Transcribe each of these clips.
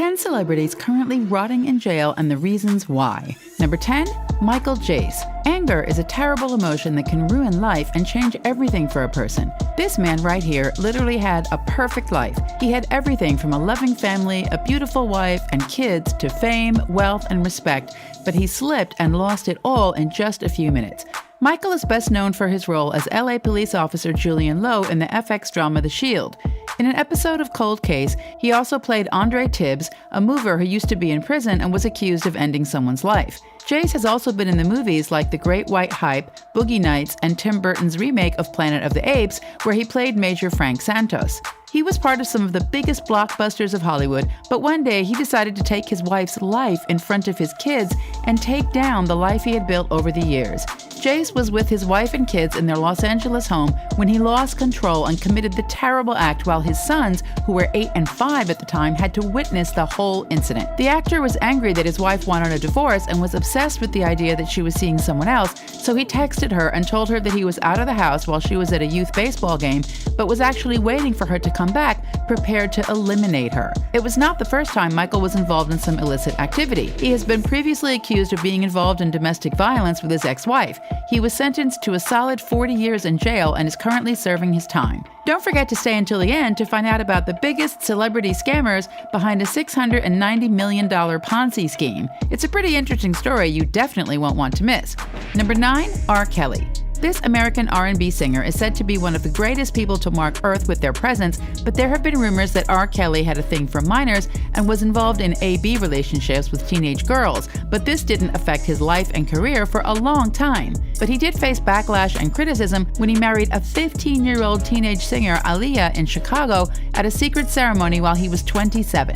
10 celebrities currently rotting in jail and the reasons why. Number 10, Michael Jace. Anger is a terrible emotion that can ruin life and change everything for a person. This man right here literally had a perfect life. He had everything from a loving family, a beautiful wife, and kids to fame, wealth, and respect, but he slipped and lost it all in just a few minutes. Michael is best known for his role as LA police officer Julian Lowe in the FX drama The Shield. In an episode of Cold Case, he also played Andre Tibbs, a mover who used to be in prison and was accused of ending someone's life. Jace has also been in the movies like The Great White Hype, Boogie Nights, and Tim Burton's remake of Planet of the Apes, where he played Major Frank Santos. He was part of some of the biggest blockbusters of Hollywood, but one day he decided to take his wife's life in front of his kids and take down the life he had built over the years. Jace was with his wife and kids in their Los Angeles home when he lost control and committed the terrible act while his sons, who were 8 and 5 at the time, had to witness the whole incident. The actor was angry that his wife wanted a divorce and was obsessed with the idea that she was seeing someone else, so he texted her and told her that he was out of the house while she was at a youth baseball game, but was actually waiting for her to come back, prepared to eliminate her. It was not the first time Michael was involved in some illicit activity. He has been previously accused of being involved in domestic violence with his ex-wife. He was sentenced to a solid 40 years in jail and is currently serving his time. Don't forget to stay until the end to find out about the biggest celebrity scammers behind a $690 million Ponzi scheme. It's a pretty interesting story you definitely won't want to miss. Number 9, R. Kelly. This American R&B singer is said to be one of the greatest people to mark Earth with their presence, but there have been rumors that R. Kelly had a thing for minors and was involved in A/B relationships with teenage girls, but this didn't affect his life and career for a long time. But he did face backlash and criticism when he married a 15-year-old teenage singer, Aaliyah, in Chicago at a secret ceremony while he was 27.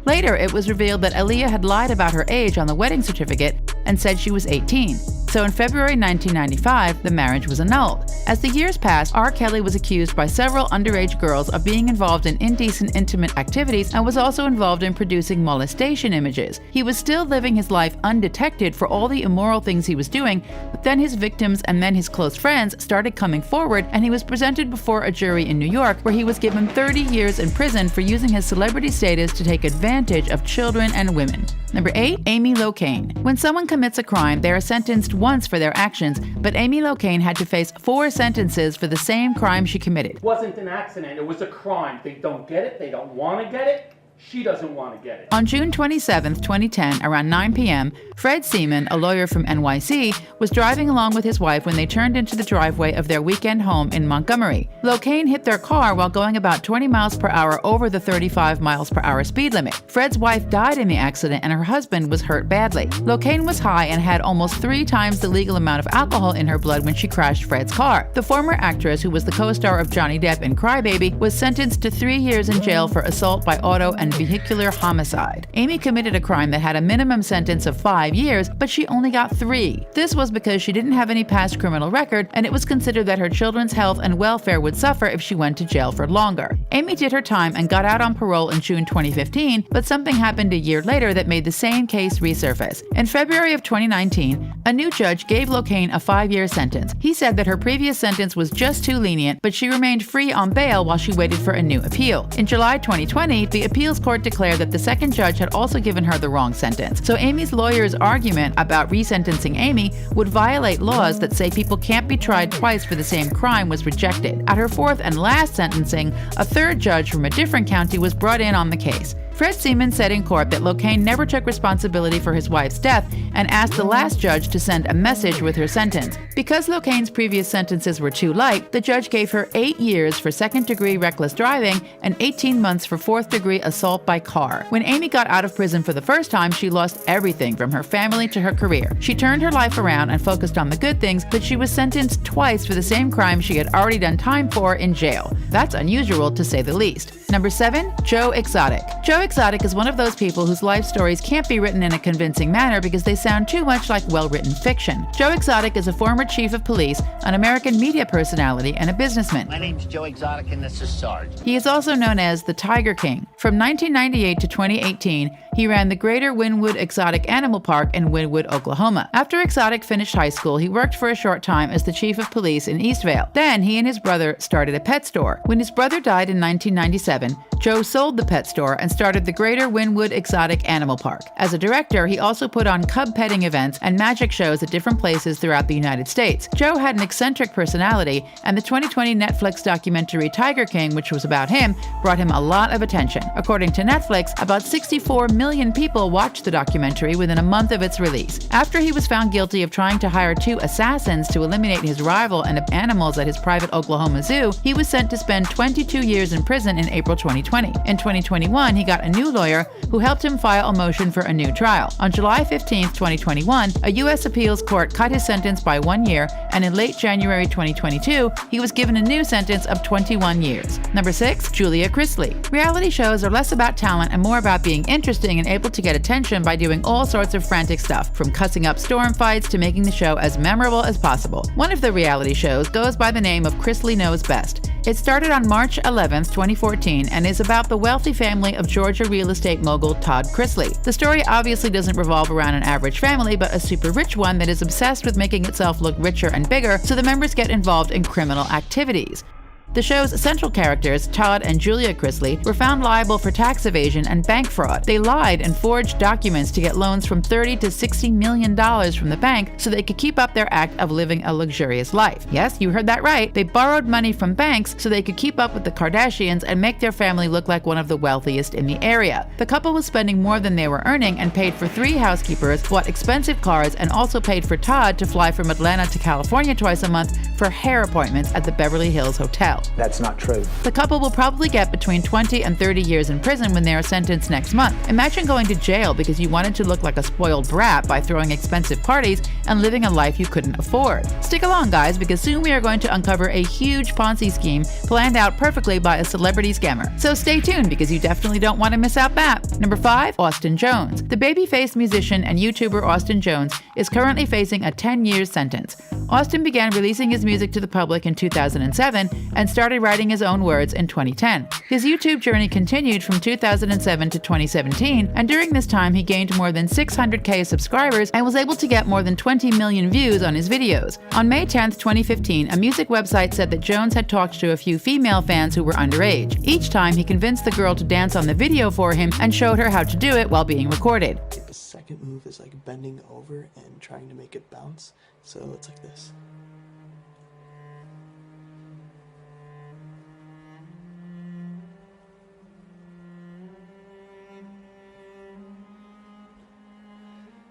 Later, it was revealed that Aaliyah had lied about her age on the wedding certificate and said she was 18. So in February 1995, the marriage was annulled. As the years passed, R. Kelly was accused by several underage girls of being involved in indecent intimate activities and was also involved in producing molestation images. He was still living his life undetected for all the immoral things he was doing, but then his victims and then his close friends started coming forward, and he was presented before a jury in New York, where he was given 30 years in prison for using his celebrity status to take advantage of children and women. Number 8, Amy Locane. When someone commits a crime, they are sentenced once for their actions, but Amy Locane had to face 4 sentences for the same crime she committed. It wasn't an accident, it was a crime. They don't get it, they don't want to get it. She doesn't want to get it. On June 27, 2010, around 9 p.m., Fred Seaman, a lawyer from NYC, was driving along with his wife when they turned into the driveway of their weekend home in Montgomery. Locane hit their car while going about 20 miles per hour over the 35 miles per hour speed limit. Fred's wife died in the accident and her husband was hurt badly. Locane was high and had almost 3 times the legal amount of alcohol in her blood when she crashed Fred's car. The former actress, who was the co-star of Johnny Depp in Cry Baby, was sentenced to 3 years in jail for assault by auto and vehicular homicide. Amy committed a crime that had a minimum sentence of 5 years, but she only got 3. This was because she didn't have any past criminal record, and it was considered that her children's health and welfare would suffer if she went to jail for longer. Amy did her time and got out on parole in June 2015, but something happened a year later that made the same case resurface. In February of 2019, a new judge gave Locane a 5-year sentence. He said that her previous sentence was just too lenient, but she remained free on bail while she waited for a new appeal. In July 2020, the appeals court declared that the second judge had also given her the wrong sentence. So Amy's lawyer's argument about resentencing Amy would violate laws that say people can't be tried twice for the same crime was rejected. At her 4th and last sentencing, a 3rd judge from a different county was brought in on the case. Fred Seaman said in court that Locane never took responsibility for his wife's death and asked the last judge to send a message with her sentence. Because Locane's previous sentences were too light, the judge gave her 8 years for 2nd-degree reckless driving and 18 months for 4th-degree assault by car. When Amy got out of prison for the first time, she lost everything from her family to her career. She turned her life around and focused on the good things, but she was sentenced twice for the same crime she had already done time for in jail. That's unusual, to say the least. Number 7, Joe Exotic. Joe Exotic is one of those people whose life stories can't be written in a convincing manner because they sound too much like well-written fiction. Joe Exotic is a former chief of police, an American media personality, and a businessman. My name's Joe Exotic and this is Sarge. He is also known as the Tiger King. From 1998 to 2018, he ran the Greater Wynwood Exotic Animal Park in Wynwood, Oklahoma. After Exotic finished high school, he worked for a short time as the chief of police in Eastvale. Then he and his brother started a pet store. When his brother died in 1997, Joe sold the pet store and started started the Greater Wynwood Exotic Animal Park. As a director, he also put on cub petting events and magic shows at different places throughout the United States. Joe had an eccentric personality, and the 2020 Netflix documentary Tiger King, which was about him, brought him a lot of attention. According to Netflix, about 64 million people watched the documentary within a month of its release. After he was found guilty of trying to hire 2 assassins to eliminate his rival and animals at his private Oklahoma zoo, he was sent to spend 22 years in prison in April 2020. In 2021, he got a new lawyer who helped him file a motion for a new trial. On July 15, 2021, a U.S. appeals court cut his sentence by 1 year, and in late January 2022, he was given a new sentence of 21 years. Number 6. Julia Chrisley. Reality shows are less about talent and more about being interesting and able to get attention by doing all sorts of frantic stuff, from cussing up storm fights to making the show as memorable as possible. One of the reality shows goes by the name of Chrisley Knows Best. It started on March 11, 2014, and is about the wealthy family of Georgia real estate mogul Todd Chrisley. The story obviously doesn't revolve around an average family, but a super rich one that is obsessed with making itself look richer and bigger, so the members get involved in criminal activities. The show's central characters, Todd and Julia Chrisley, were found liable for tax evasion and bank fraud. They lied and forged documents to get loans from $30 to $60 million from the bank so they could keep up their act of living a luxurious life. Yes, you heard that right. They borrowed money from banks so they could keep up with the Kardashians and make their family look like one of the wealthiest in the area. The couple was spending more than they were earning and paid for 3 housekeepers, bought expensive cars, and also paid for Todd to fly from Atlanta to California twice a month for hair appointments at the Beverly Hills Hotel. That's not true. The couple will probably get between 20 and 30 years in prison when they are sentenced next month. Imagine going to jail because you wanted to look like a spoiled brat by throwing expensive parties and living a life you couldn't afford. Stick along, guys, because soon we are going to uncover a huge Ponzi scheme planned out perfectly by a celebrity scammer. So stay tuned because you definitely don't want to miss out that. Number 5. Austin Jones. The baby-faced musician and YouTuber Austin Jones is currently facing a 10-year sentence. Austin began releasing his music to the public in 2007 and started writing his own words in 2010. His YouTube journey continued from 2007 to 2017, and during this time he gained more than 600,000 subscribers and was able to get more than 20 million views on his videos. On May 10, 2015, a music website said that Jones had talked to a few female fans who were underage. Each time he convinced the girl to dance on the video for him and showed her how to do it while being recorded. The second move is like bending over and trying to make it bounce, so it's like this.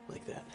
Like that.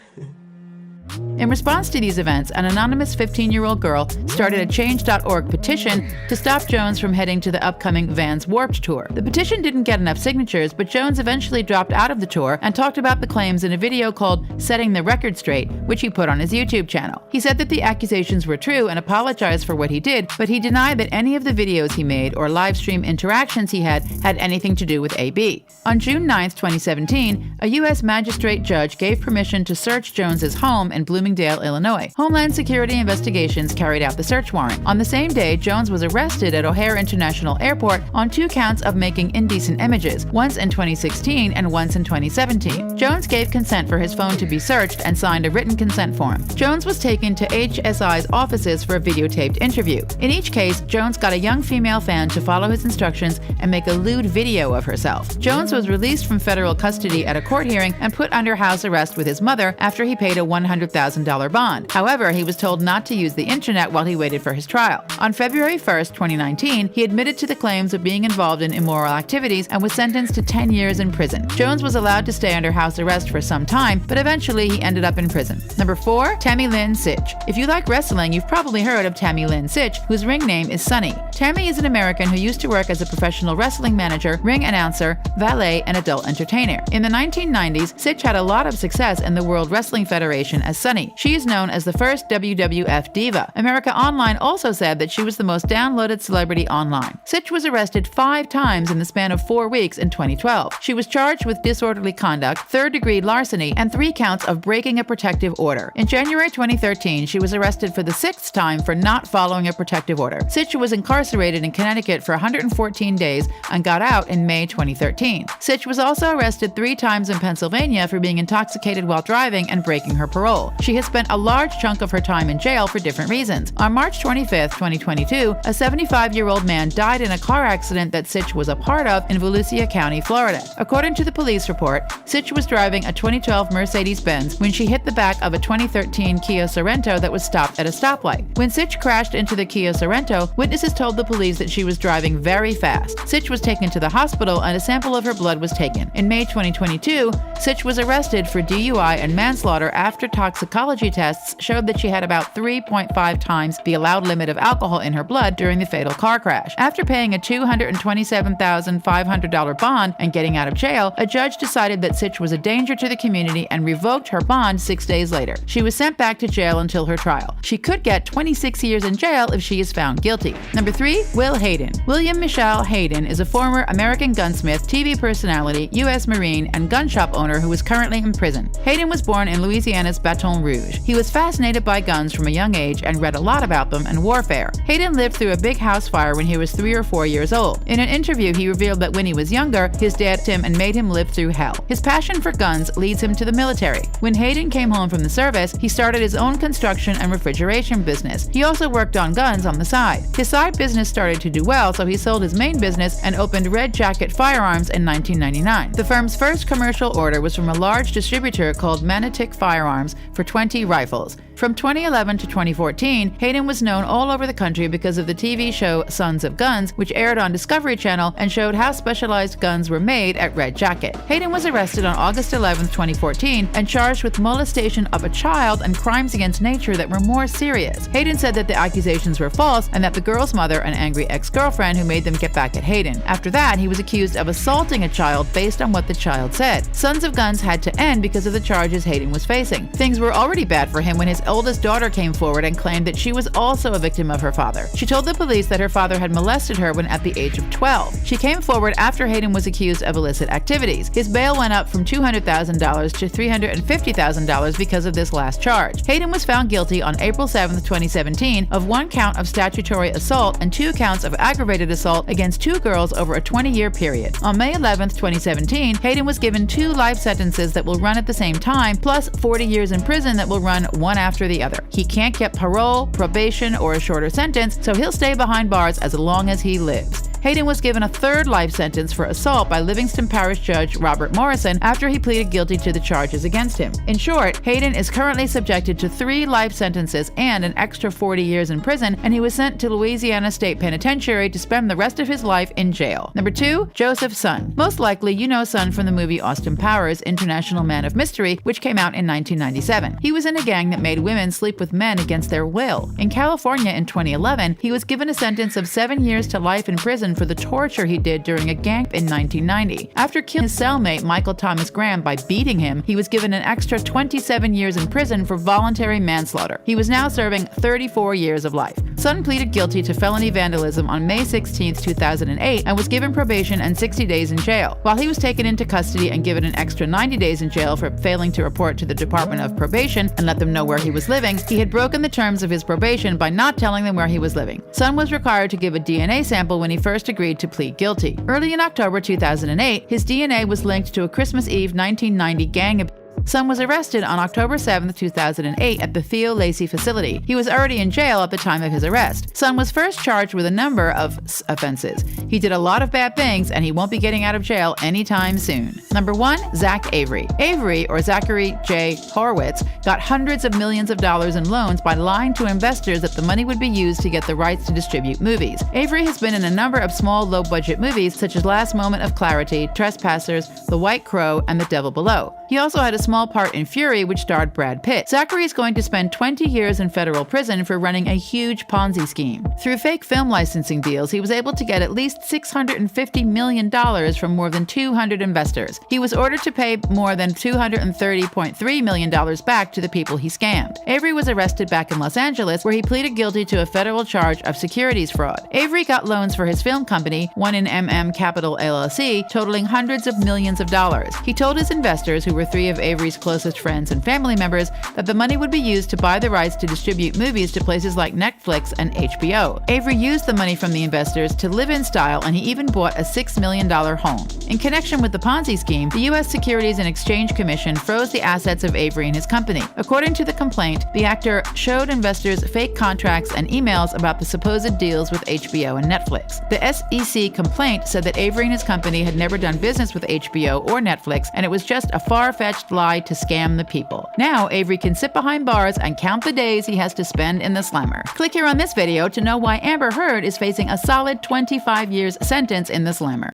In response to these events, an anonymous 15-year-old girl started a Change.org petition to stop Jones from heading to the upcoming Vans Warped Tour. The petition didn't get enough signatures, but Jones eventually dropped out of the tour and talked about the claims in a video called Setting the Record Straight, which he put on his YouTube channel. He said that the accusations were true and apologized for what he did, but he denied that any of the videos he made or live stream interactions he had anything to do with AB. On June 9, 2017, a U.S. magistrate judge gave permission to search Jones's home in Bloomingdale, Illinois. Homeland Security investigations carried out the search warrant. On the same day, Jones was arrested at O'Hare International Airport on 2 counts of making indecent images, once in 2016 and once in 2017. Jones gave consent for his phone to be searched and signed a written consent form. Jones was taken to HSI's offices for a videotaped interview. In each case, Jones got a young female fan to follow his instructions and make a lewd video of herself. Jones was released from federal custody at a court hearing and put under house arrest with his mother after he paid a $100,000 bond. However, he was told not to use the internet while he waited for his trial. On February 1, 2019, he admitted to the claims of being involved in immoral activities and was sentenced to 10 years in prison. Jones was allowed to stay under house arrest for some time, but eventually he ended up in prison. Number 4. Tammy Lynn Sitch. If you like wrestling, you've probably heard of Tammy Lynn Sitch, whose ring name is Sunny. Tammy is an American who used to work as a professional wrestling manager, ring announcer, valet, and adult entertainer. In the 1990s, Sitch had a lot of success in the World Wrestling Federation as Sunny. She is known as the first WWF diva. America Online also said that she was the most downloaded celebrity online. Sitch was arrested 5 times in the span of 4 weeks in 2012. She was charged with disorderly conduct, third-degree larceny, and 3 counts of breaking a protective order. In January 2013, she was arrested for the 6th time for not following a protective order. Sitch was incarcerated in Connecticut for 114 days and got out in May 2013. Sitch was also arrested 3 times in Pennsylvania for being intoxicated while driving and breaking her parole. role. She has spent a large chunk of her time in jail for different reasons. On March 25, 2022, a 75-year-old man died in a car accident that Sitch was a part of in Volusia County, Florida. According to the police report, Sitch was driving a 2012 Mercedes-Benz when she hit the back of a 2013 Kia Sorento that was stopped at a stoplight. When Sitch crashed into the Kia Sorento, witnesses told the police that she was driving very fast. Sitch was taken to the hospital and a sample of her blood was taken. In May 2022, Sitch was arrested for DUI and manslaughter after toxicology tests showed that she had about 3.5 times the allowed limit of alcohol in her blood during the fatal car crash. After paying a $227,500 bond and getting out of jail, a judge decided that Sitch was a danger to the community and revoked her bond 6 days later. She was sent back to jail until her trial. She could get 26 years in jail if she is found guilty. Number 3, Will Hayden. William Michelle Hayden is a former American gunsmith, TV personality, U.S. Marine, and gun shop owner who is currently in prison. Hayden was born in Louisiana's Baton Rouge. He was fascinated by guns from a young age and read a lot about them and warfare. Hayden lived through a big house fire when he was 3 or 4 years old. In an interview, he revealed that when he was younger, his dad him and made him live through hell. His passion for guns leads him to the military. When Hayden came home from the service, he started his own construction and refrigeration business. He also worked on guns on the side. His side business started to do well, so he sold his main business and opened Red Jacket Firearms in 1999. The firm's first commercial order was from a large distributor called Manitic Firearms for 20 rifles. From 2011 to 2014, Hayden was known all over the country because of the TV show Sons of Guns, which aired on Discovery Channel and showed how specialized guns were made at Red Jacket. Hayden was arrested on August 11, 2014, and charged with molestation of a child and crimes against nature that were more serious. Hayden said that the accusations were false and that the girl's mother, an angry ex-girlfriend who made them get back at Hayden. After that, he was accused of assaulting a child based on what the child said. Sons of Guns had to end because of the charges Hayden was facing. Things were already bad for him when his oldest daughter came forward and claimed that she was also a victim of her father. She told the police that her father had molested her when at the age of 12. She came forward after Hayden was accused of illicit activities. His bail went up from $200,000 to $350,000 because of this last charge. Hayden was found guilty on April 7, 2017 of 1 count of statutory assault and 2 counts of aggravated assault against 2 girls over a 20-year period. On May 11, 2017, Hayden was given 2 life sentences that will run at the same time, plus 40 years in prison that will run one after the other. He can't get parole, probation, or a shorter sentence, so he'll stay behind bars as long as he lives. Hayden was given a 3rd life sentence for assault by Livingston Parish Judge Robert Morrison after he pleaded guilty to the charges against him. In short, Hayden is currently subjected to 3 life sentences and an extra 40 years in prison, and he was sent to Louisiana State Penitentiary to spend the rest of his life in jail. Number 2, Joseph Sun. Most likely, you know Sun from the movie Austin Powers, International Man of Mystery, which came out in 1997. He was in a gang that made women sleep with men against their will. In California in 2011, he was given a sentence of 7 years to life in prison for the torture he did during a gang in 1990. After killing his cellmate Michael Thomas Graham by beating him, he was given an extra 27 years in prison for voluntary manslaughter. He was now serving 34 years of life. Sun pleaded guilty to felony vandalism on May 16, 2008 and was given probation and 60 days in jail. While he was taken into custody and given an extra 90 days in jail for failing to report to the Department of Probation and let them know where he was living, he had broken the terms of his probation by not telling them where he was living. Sun was required to give a DNA sample when he first agreed to plead guilty. Early in October 2008, his DNA was linked to a Christmas Eve 1990 gang abuse. Sun was arrested on October 7, 2008 at the Theo Lacey facility. He was already in jail at the time of his arrest. Sun was first charged with a number of offenses. He did a lot of bad things and he won't be getting out of jail anytime soon. Number 1, Zach Avery. Avery, or Zachary J. Horowitz, got hundreds of millions of dollars in loans by lying to investors that the money would be used to get the rights to distribute movies. Avery has been in a number of small, low-budget movies such as Last Moment of Clarity, Trespassers, The White Crow, and The Devil Below. He also had a small part in Fury, which starred Brad Pitt. Zachary is going to spend 20 years in federal prison for running a huge Ponzi scheme. Through fake film licensing deals, he was able to get at least $650 million from more than 200 investors. He was ordered to pay more than $230.3 million back to the people he scammed. Avery was arrested back in Los Angeles, where he pleaded guilty to a federal charge of securities fraud. Avery got loans for his film company, One in MM Capital LLC, totaling hundreds of millions of dollars. He told his investors, who were 3 of Avery's Avery's closest friends and family members that the money would be used to buy the rights to distribute movies to places like Netflix and HBO. Avery used the money from the investors to live in style, and he even bought a $6 million home. In connection with the Ponzi scheme, the U.S. Securities and Exchange Commission froze the assets of Avery and his company. According to the complaint, the actor showed investors fake contracts and emails about the supposed deals with HBO and Netflix. The SEC complaint said that Avery and his company had never done business with HBO or Netflix, and it was just a far-fetched lie to scam the people. Now, Avery can sit behind bars and count the days he has to spend in the slammer. Click here on this video to know why Amber Heard is facing a solid 25 years sentence in the slammer.